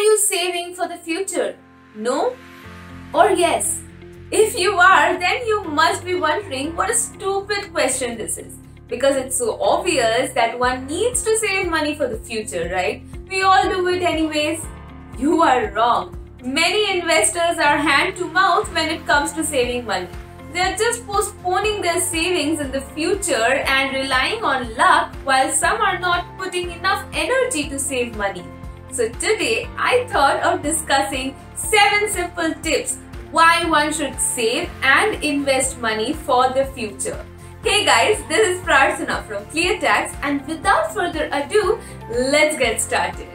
you saving for the future? No or yes? If you are, then you must be wondering what a stupid question this is. Because it's so obvious that one needs to save money for the future, right? We all do it anyways. You are wrong. Many investors are hand to mouth when it comes to saving money. They are just postponing their savings in the future and relying on luck, while some are not putting enough energy to save money. So today I thought of discussing 7 simple tips why one should save and invest money for the future. Hey guys, this is Prarthana from ClearTax, and without further ado, let's get started.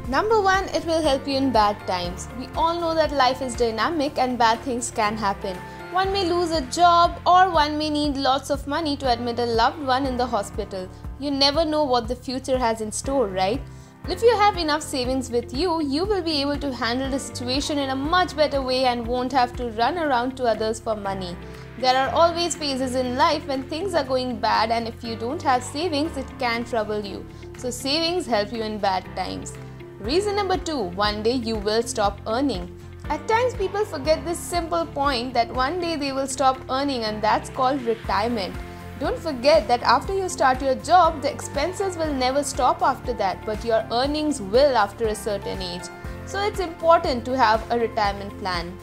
Number 1, it will help you in bad times. We all know that life is dynamic and bad things can happen. One may lose a job, or one may need lots of money to admit a loved one in the hospital. You never know what the future has in store, right? If you have enough savings with you, you will be able to handle the situation in a much better way and won't have to run around to others for money. There are always phases in life when things are going bad, and if you don't have savings, it can trouble you. So savings help you in bad times. Reason number 2, one day you will stop earning. At times people forget this simple point that one day they will stop earning, and that's called retirement. Don't forget that after you start your job, the expenses will never stop after that, but your earnings will after a certain age. So it's important to have a retirement plan.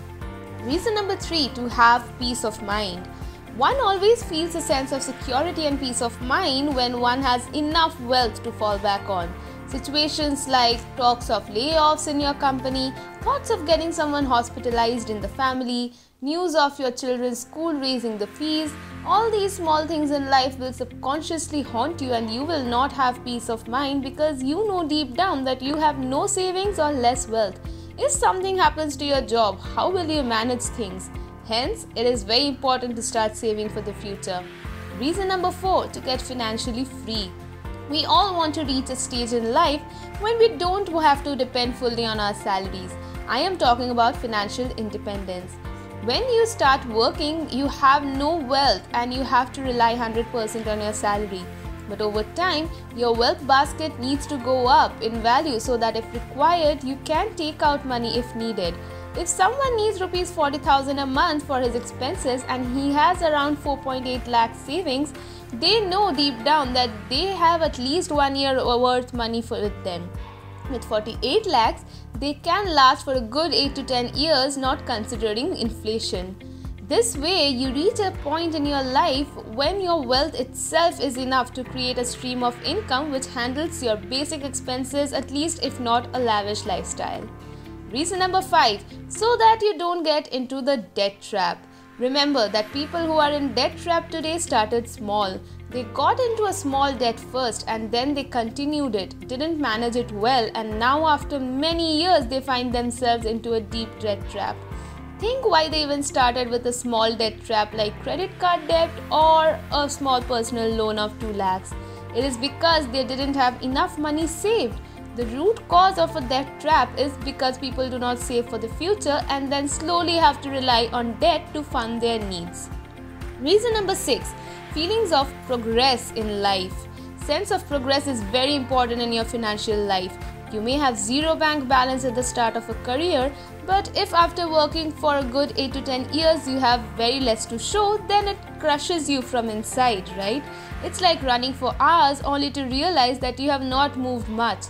Reason number 3, to have peace of mind. One always feels a sense of security and peace of mind when one has enough wealth to fall back on. Situations like talks of layoffs in your company, thoughts of getting someone hospitalized in the family, news of your children's school raising the fees, all these small things in life will subconsciously haunt you, and you will not have peace of mind because you know deep down that you have no savings or less wealth. If something happens to your job, how will you manage things? Hence, it is very important to start saving for the future. Reason number 4, to get financially free. We all want to reach a stage in life when we don't have to depend fully on our salaries. I am talking about financial independence. When you start working, you have no wealth and you have to rely 100% on your salary. But over time, your wealth basket needs to go up in value so that if required, you can take out money if needed. If someone needs Rs 40,000 a month for his expenses and he has around 4.8 lakh savings, they know deep down that they have at least 1 year worth money with them. With 48 lakhs, they can last for a good 8 to 10 years, not considering inflation. This way, you reach a point in your life when your wealth itself is enough to create a stream of income which handles your basic expenses, at least if not a lavish lifestyle. Reason number 5, so that you don't get into the debt trap. Remember that people who are in debt trap today started small. They got into a small debt first and then they continued it, didn't manage it well, and now after many years they find themselves into a deep debt trap. Think why they even started with a small debt trap like credit card debt or a small personal loan of 2 lakhs. It is because they didn't have enough money saved. The root cause of a debt trap is because people do not save for the future and then slowly have to rely on debt to fund their needs. Reason number 6, feelings of progress in life. Sense of progress is very important in your financial life. You may have zero bank balance at the start of a career, but if after working for a good 8 to 10 years you have very less to show, then it crushes you from inside, right? It's like running for hours only to realize that you have not moved much.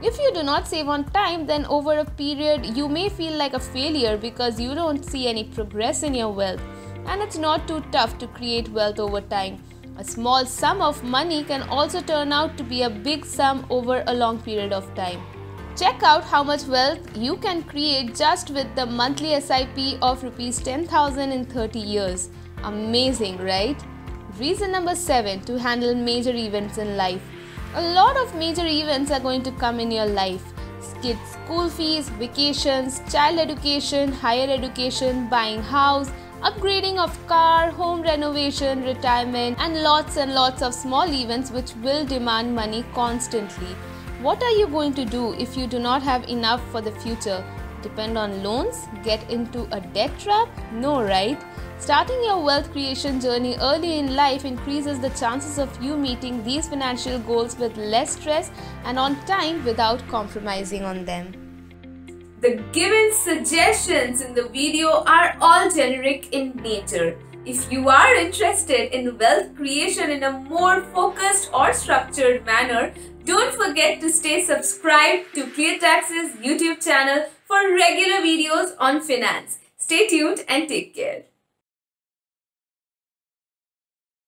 If you do not save on time, then over a period you may feel like a failure because you don't see any progress in your wealth. And it's not too tough to create wealth over time. A small sum of money can also turn out to be a big sum over a long period of time. Check out how much wealth you can create just with the monthly SIP of Rs 10,000 in 30 years. Amazing, right? Reason number 7, to handle major events in life. A lot of major events are going to come in your life. Kids' school fees, vacations, child education, higher education, buying house, upgrading of car, home renovation, retirement, and lots of small events which will demand money constantly. What are you going to do if you do not have enough for the future? Depend on loans? Get into a debt trap? No, right? Starting your wealth creation journey early in life increases the chances of you meeting these financial goals with less stress and on time without compromising on them. The given suggestions in the video are all generic in nature. If you are interested in wealth creation in a more focused or structured manner, don't forget to stay subscribed to ClearTax's YouTube channel for regular videos on finance. Stay tuned and take care.